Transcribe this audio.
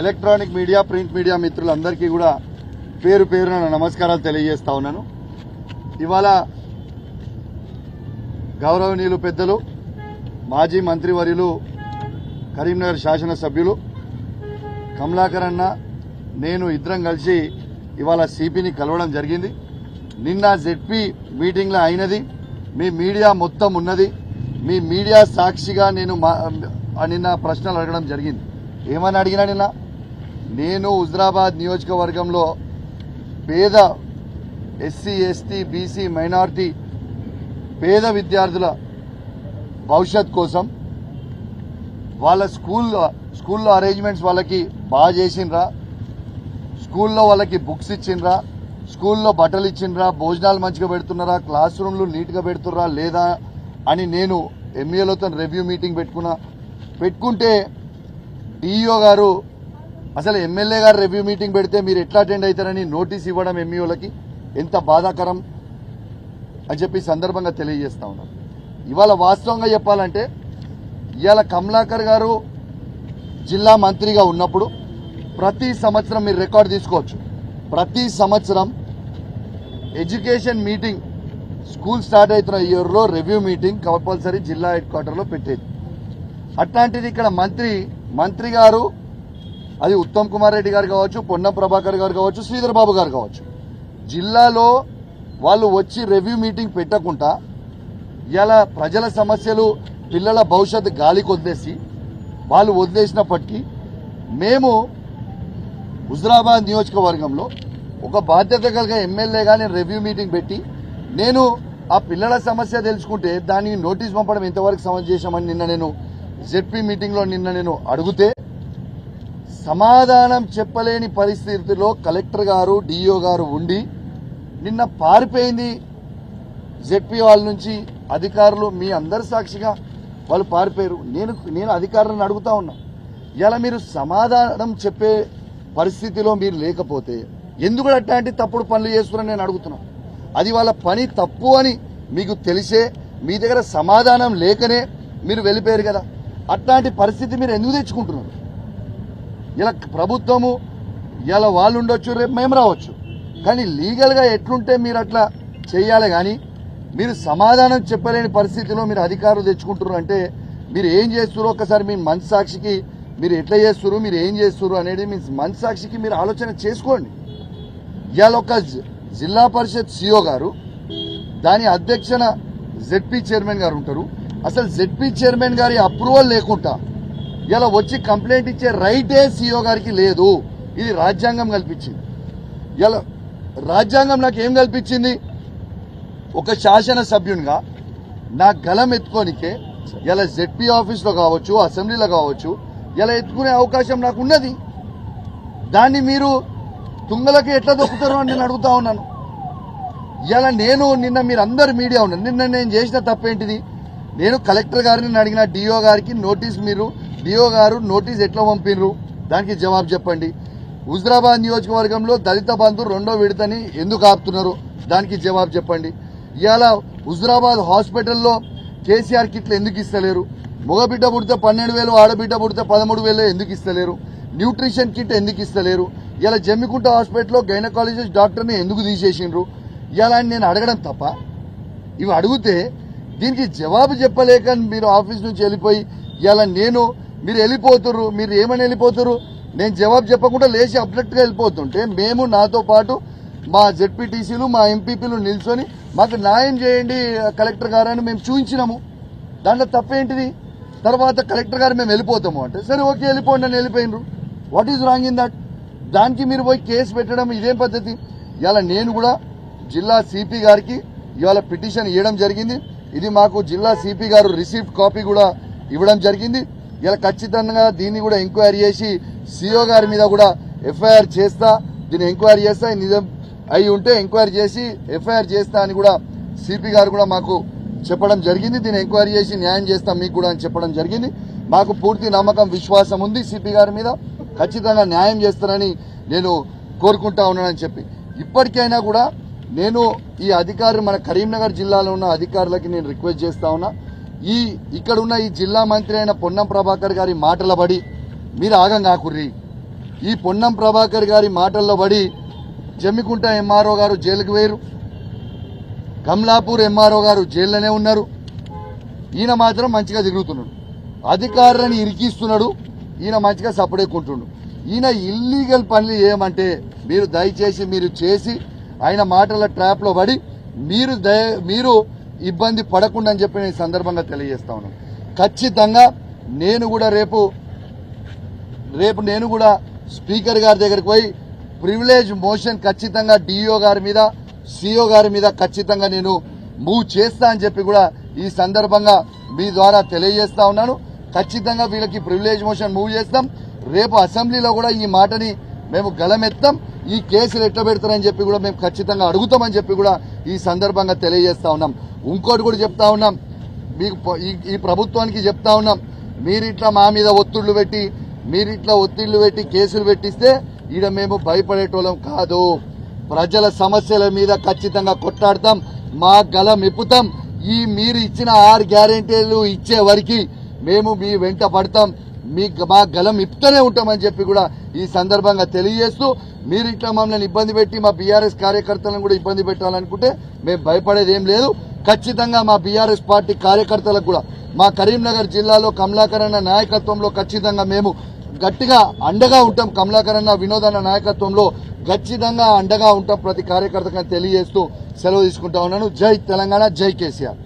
Electronic media, print media మిత్రులందరికీ కూడా పేరు పేరున నమస్కారాలు తెలియజేస్తా ఉన్నాను. ఇవాళ గౌరవనీయులు పెద్దలు మాజీ మంత్రివర్యులు కరీంనగర్ శాసనసభ్యులు కమలాకర్ అన్న నేను ఇద్దరం కలిసి ఇవాళ సిపిని కలవడం జరిగింది. నిన్న జెడ్పీ మీటింగ్లో అయినది మీ మీడియా మొత్తం ఉన్నది. మీ మీడియా సాక్షిగా నేను నిన్న ప్రశ్నలు అడగడం జరిగింది. ఏమని అడిగినా నిన్న నేను హుజరాబాద్ నియోజకవర్గంలో పేద ఎస్సీ, ఎస్టీ, బీసీ, మైనారిటీ పేద విద్యార్థుల భవిష్యత్ కోసం వాళ్ళ స్కూల్లో అరేంజ్మెంట్స్ వాళ్ళకి బాగా చేసిండ్రా, స్కూల్లో వాళ్ళకి బుక్స్ ఇచ్చిండ్రా, స్కూల్లో బట్టలు ఇచ్చిండ్రా, భోజనాలు మంచిగా పెడుతున్నారా, క్లాస్ రూమ్లు నీట్గా పెడుతున్నారా లేదా అని నేను ఎంఈఓలతో రివ్యూ మీటింగ్ పెట్టుకుంటే డిఈఓ గారు అసలు ఎమ్మెల్యే గారు రివ్యూ మీటింగ్ పెడితే మీరు ఎట్లా అటెండ్ అవుతారని నోటీస్ ఇవ్వడం ఎంఈఓలకి ఎంత బాధాకరం అని చెప్పి సందర్భంగా తెలియజేస్తా ఉన్నాం. ఇవాళ వాస్తవంగా చెప్పాలంటే ఇవాళ కమలాకర్ గారు జిల్లా మంత్రిగా ఉన్నప్పుడు ప్రతి సంవత్సరం మీరు రికార్డు తీసుకోవచ్చు, ప్రతి సంవత్సరం ఎడ్యుకేషన్ మీటింగ్ స్కూల్ స్టార్ట్ అవుతున్న ఇయర్లో రివ్యూ మీటింగ్ కంపల్సరీ జిల్లా హెడ్ క్వార్టర్లో పెట్టేది. అట్లాంటిది ఇక్కడ మంత్రి గారు అది ఉత్తమ్ కుమార్ రెడ్డి గారు కావచ్చు, పొన్నం ప్రభాకర్ గారు కావచ్చు, శ్రీధర్ బాబు గారు కావచ్చు, జిల్లాలో వాళ్ళు వచ్చి రివ్యూ మీటింగ్ పెట్టకుండా ఇలా ప్రజల సమస్యలు పిల్లల భవిష్యత్తు గాలికి వదిలేసి వాళ్ళు వదిలేసినప్పటికీ మేము హుజరాబాద్ నియోజకవర్గంలో ఒక బాధ్యత కలిగిన ఎమ్మెల్యేగా నేను రివ్యూ మీటింగ్ పెట్టి నేను ఆ పిల్లల సమస్య తెలుసుకుంటే దానికి నోటీస్ పంపడం ఎంతవరకు సమస్య చేశామని నిన్న నేను జెడ్పీ మీటింగ్లో నేను అడిగితే సమాధానం చెప్పలేని పరిస్థితిలో కలెక్టర్ గారు, డిఓ గారు ఉండి నిన్న పారిపోయింది. జెడ్పీ వాళ్ళ నుంచి అధికారులు మీ అందరి సాక్షిగా వాళ్ళు పారిపోయారు. నేను అధికారులను అడుగుతా ఉన్నా, ఇలా మీరు సమాధానం చెప్పే పరిస్థితిలో మీరు లేకపోతే ఎందుకు అట్లాంటి తప్పుడు పనులు చేస్తున్నారని నేను అడుగుతున్నా. అది వాళ్ళ పని తప్పు అని మీకు తెలిసే మీ దగ్గర సమాధానం లేకనే మీరు వెళ్ళిపోయారు కదా. అట్లాంటి పరిస్థితి మీరు ఎందుకు తెచ్చుకుంటున్నారు? ఇలా ప్రభుత్వము ఇలా వాళ్ళు ఉండొచ్చు, రేపు మేము రావచ్చు, కానీ లీగల్గా ఎట్లుంటే మీరు అట్లా చేయాలి. కానీ మీరు సమాధానం చెప్పలేని పరిస్థితిలో మీరు అధికారులు తెచ్చుకుంటున్నారు అంటే మీరు ఏం చేస్తున్నారు ఒకసారి మీ మనస్సాక్షికి మీరు ఎట్లా చేస్తున్నారు, మీరు ఏం చేస్తున్నారు అనేది మీ మనస్సాక్షికి మీరు ఆలోచన చేసుకోండి. ఇవాళ ఒక జిల్లా పరిషత్ సిఓ గారు, దాని అధ్యక్షన జెడ్పీ చైర్మన్ గారు ఉంటారు. అసలు జెడ్పీ చైర్మన్ గారి అప్రూవల్ లేకుండా ఇలా వచ్చి కంప్లైంట్ ఇచ్చే రైటే సిఓ గారికి లేదు. ఇది రాజ్యాంగం కల్పించింది. ఇలా రాజ్యాంగం నాకు ఏం కల్పించింది? ఒక శాసనసభ్యునిగా నా గలం ఎత్తుకోనికే ఇలా జెడ్పీ ఆఫీస్లో కావచ్చు, అసెంబ్లీలో కావచ్చు ఇలా ఎత్తుకునే అవకాశం నాకు ఉన్నది. దాన్ని మీరు తుంగలకి ఎట్లా దొక్కుతారు అని నేను అడుగుతా ఉన్నాను. ఇలా నిన్న మీరు అందరు మీడియా ఉన్నారు, నిన్న నేను చేసిన తప్పేంటిది? నేను కలెక్టర్ గారిని అడిగిన డిఓ గారికి నోటీస్, మీరు డిఓ గారు నోటీస్ ఎట్లా పంపినరు దానికి జవాబు చెప్పండి. హుజరాబాద్ నియోజకవర్గంలో దళిత బంధు 2వ విడతని ఎందుకు ఆపుతున్నారు దానికి జవాబు చెప్పండి. ఇవాళ హుజరాబాద్ హాస్పిటల్లో కేసీఆర్ కిట్లు ఎందుకు ఇస్తలేరు? మగబిడ్డ పుడితే 12,000, ఆడబిడ్డ పుడితే 13,000 ఎందుకు ఇస్తలేరు? న్యూట్రిషన్ కిట్ ఎందుకు ఇస్తలేరు? ఇలా జమ్మికుంట హాస్పిటల్లో గైనకాలజిస్ట్ డాక్టర్ని ఎందుకు తీసేసిండ్రు? ఇలా నేను అడగడం తప్ప, ఇవి అడిగితే దీనికి జవాబు చెప్పలేక మీరు ఆఫీస్ నుంచి వెళ్ళిపోయి ఇలా మీరు వెళ్ళిపోతున్నారు. మీరు ఏమని వెళ్ళిపోతారు? నేను జవాబు చెప్పకుండా లేచి అబ్జెక్ట్గా వెళ్ళిపోతుంటే మేము నాతో పాటు మా జెడ్పీటీసీలు, మా ఎంపీపీలు నిల్చొని మాకు న్యాయం చేయండి కలెక్టర్ గారు అని మేము చూపించినాము. దాంట్లో తప్పేంటిది? తర్వాత కలెక్టర్ గారు మేము వెళ్ళిపోతాము అంటే సరే ఓకే వెళ్ళిపోండి అని వెళ్ళిపోయినరు. What is wrong in that? దానికి మీరు పోయి కేసు పెట్టడం ఇదేం పద్ధతి? ఇవాళ నేను కూడా జిల్లా సిపి గారికి ఇవాళ పిటిషన్ ఇవ్వడం జరిగింది. ఇది మాకు జిల్లా సిపి గారు రిసీప్ట్ కాపీ కూడా ఇవ్వడం జరిగింది. ఇలా ఖచ్చితంగా దీన్ని కూడా ఎంక్వైరీ చేసి సిఓ గారి మీద కూడా ఎఫ్ఐఆర్ చేస్తా, దీన్ని ఎంక్వైరీ చేస్తా, నిజం అయి ఉంటే ఎంక్వైరీ చేసి ఎఫ్ఐఆర్ చేస్తా అని కూడా సిపి గారు కూడా మాకు చెప్పడం జరిగింది. దీన్ని ఎంక్వైరీ చేసి న్యాయం చేస్తాం మీకు కూడా అని చెప్పడం జరిగింది. మాకు పూర్తి నమ్మకం, విశ్వాసం ఉంది సిపి గారి మీద. ఖచ్చితంగా న్యాయం చేస్తారని నేను కోరుకుంటా ఉన్నానని చెప్పి ఇప్పటికైనా కూడా నేను ఈ అధికారులు మన కరీంనగర్ జిల్లాలో ఉన్న అధికారులకి నేను రిక్వెస్ట్ చేస్తా ఉన్నా, ఇక్కడ ఉన్న ఈ జిల్లా మంత్రి అయిన పొన్నం ప్రభాకర్ గారి మాటల బడి మీరు ఆగం కాకుర్రి. ఈ పొన్నం ప్రభాకర్ గారి మాటల్లో బడి జమ్మికుంట ఎంఆర్ఓ గారు జైలుకు వేరు, కమలాపూర్ ఎంఆర్ఓ గారు జైల్లోనే ఉన్నారు. ఈయన మాత్రం మంచిగా తిరుగుతున్నాడు, అధికారులను ఇరికిస్తున్నాడు. ఈయన మంచిగా సపడేకుంటుండు. ఈయన ఇల్లీగల్ పనులు చేయమంటే మీరు దయచేసి మీరు చేసి ఆయన మాటల ట్రాప్ లో పడి మీరు ఇబ్బంది పడకుండా అని చెప్పి నేను సందర్భంగా తెలియజేస్తా ఉన్నాను. ఖచ్చితంగా నేను కూడా రేపు నేను కూడా స్పీకర్ గారి దగ్గరికి పోయి ప్రివిలేజ్ మోషన్ ఖచ్చితంగా డిఓ గారి మీద సిఓ గారి మీద ఖచ్చితంగా నేను మూవ్ చేస్తా అని చెప్పి కూడా ఈ సందర్భంగా మీ ద్వారా తెలియజేస్తా ఉన్నాను. ఖచ్చితంగా వీళ్ళకి ప్రివిలేజ్ మోషన్ మూవ్ చేస్తాం. రేపు అసెంబ్లీలో కూడా ఈ మాటని మేము గలమెత్తాం. ఈ కేసులు ఎట్లా పెడతారని చెప్పి కూడా మేము ఖచ్చితంగా అడుగుతామని చెప్పి కూడా ఈ సందర్భంగా తెలియజేస్తా ఉన్నాం. ఇంకోటి కూడా చెప్తా ఉన్నాం, మీకు ఈ ప్రభుత్వానికి చెప్తా ఉన్నాం, మీరిట్లా మా మీద ఒత్తిళ్లు పెట్టి కేసులు పెట్టిస్తే ఈడ మేము భయపడేటోళ్ళం కాదు. ప్రజల సమస్యల మీద ఖచ్చితంగా కొట్లాడతాం, మా గలం ఇప్పుతాం. మీరు ఇచ్చిన 6 గ్యారెంటీలు ఇచ్చే వరకు మేము మీ వెంట పడతాం, మా గలం ఇప్పుతూనే ఉంటామని చెప్పి కూడా ఈ సందర్భంగా తెలియజేస్తూ, మీరు ఇట్లా మమ్మల్ని ఇబ్బంది పెట్టి మా బీఆర్ఎస్ కార్యకర్తలను కూడా ఇబ్బంది పెట్టాలనుకుంటే మేము భయపడేది ఏం లేదు. ఖచ్చితంగా మా బీఆర్ఎస్ పార్టీ కార్యకర్తలకు కూడా మా కరీంనగర్ జిల్లాలో కమలాకర్ అన్న నాయకత్వంలో ఖచ్చితంగా మేము గట్టిగా అండగా ఉంటాం. కమలాకర్ అన్న వినోద్ అన్న నాయకత్వంలో ఖచ్చితంగా అండగా ఉంటాం ప్రతి కార్యకర్తగా తెలియజేస్తూ సెలవు తీసుకుంటా ఉన్నాను. జై తెలంగాణ, జై కేసీఆర్.